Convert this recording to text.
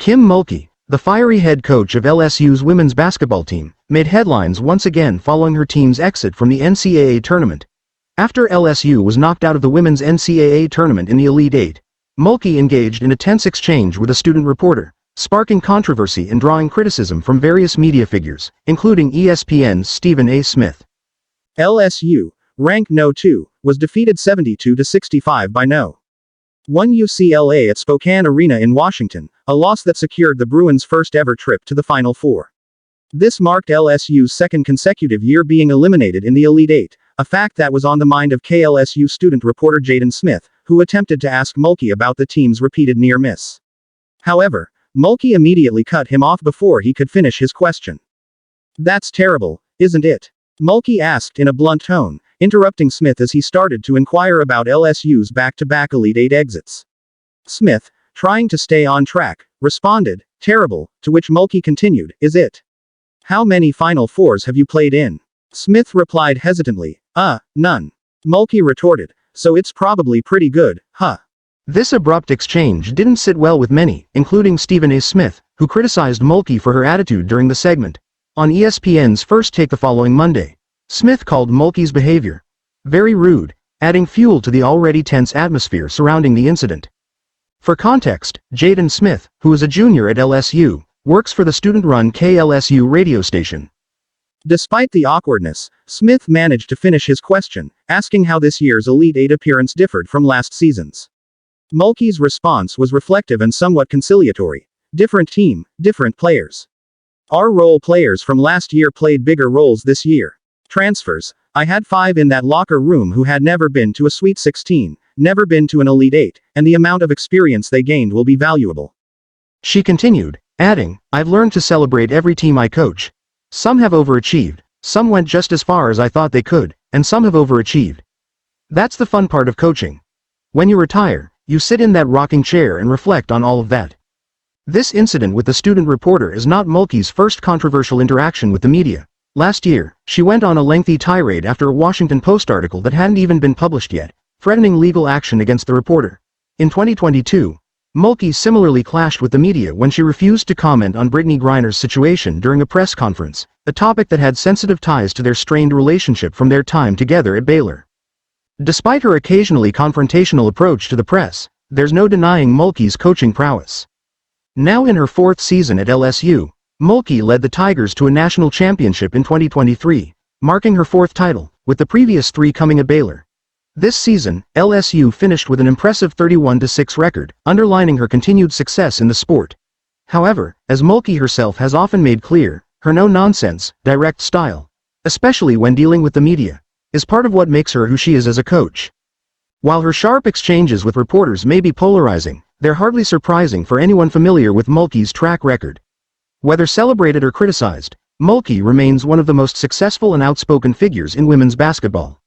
Kim Mulkey, the fiery head coach of LSU's women's basketball team, made headlines once again following her team's exit from the NCAA tournament. After LSU was knocked out of the women's NCAA tournament in the Elite Eight, Mulkey engaged in a tense exchange with a student reporter, sparking controversy and drawing criticism from various media figures, including ESPN's Stephen A. Smith. LSU, ranked No. 2, was defeated 72-65 by No. 1 UCLA at Spokane Arena in Washington, a loss that secured the Bruins' first-ever trip to the Final Four. This marked LSU's second consecutive year being eliminated in the Elite Eight, a fact that was on the mind of KLSU student reporter Jayden Smith, who attempted to ask Mulkey about the team's repeated near miss. However, Mulkey immediately cut him off before he could finish his question. "That's terrible, isn't it?" Mulkey asked in a blunt tone, interrupting Smith as he started to inquire about LSU's back-to-back Elite Eight exits. Smith, trying to stay on track, responded, "Terrible," to which Mulkey continued, "Is it? How many Final Fours have you played in?" Smith replied hesitantly, None." Mulkey retorted, "So it's probably pretty good, huh?" This abrupt exchange didn't sit well with many, including Stephen A. Smith, who criticized Mulkey for her attitude during the segment. On ESPN's First Take the following Monday, Smith called Mulkey's behavior very rude, adding fuel to the already tense atmosphere surrounding the incident. For context, Jayden Smith, who is a junior at LSU, works for the student-run KLSU radio station. Despite the awkwardness, Smith managed to finish his question, asking how this year's Elite Eight appearance differed from last season's. Mulkey's response was reflective and somewhat conciliatory. "Different team, different players. Our role players from last year played bigger roles this year. Transfers, I had 5 in that locker room who had never been to a Sweet 16, never been to an Elite Eight, and the amount of experience they gained will be valuable." She continued, adding, "I've learned to celebrate every team I coach. Some have overachieved, some went just as far as I thought they could, and some have overachieved. That's the fun part of coaching. When you retire, you sit in that rocking chair and reflect on all of that." This incident with the student reporter is not Mulkey's first controversial interaction with the media. Last year, she went on a lengthy tirade after a Washington Post article that hadn't even been published yet, threatening legal action against the reporter. In 2022, Mulkey similarly clashed with the media when she refused to comment on Brittany Griner's situation during a press conference, a topic that had sensitive ties to their strained relationship from their time together at Baylor. Despite her occasionally confrontational approach to the press, there's no denying Mulkey's coaching prowess. Now in her 4th season at LSU, Mulkey led the Tigers to a national championship in 2023, marking her 4th title, with the previous 3 coming at Baylor. This season, LSU finished with an impressive 31-6 record, underlining her continued success in the sport. However, as Mulkey herself has often made clear, her no-nonsense, direct style, especially when dealing with the media, is part of what makes her who she is as a coach. While her sharp exchanges with reporters may be polarizing, they're hardly surprising for anyone familiar with Mulkey's track record. Whether celebrated or criticized, Mulkey remains one of the most successful and outspoken figures in women's basketball.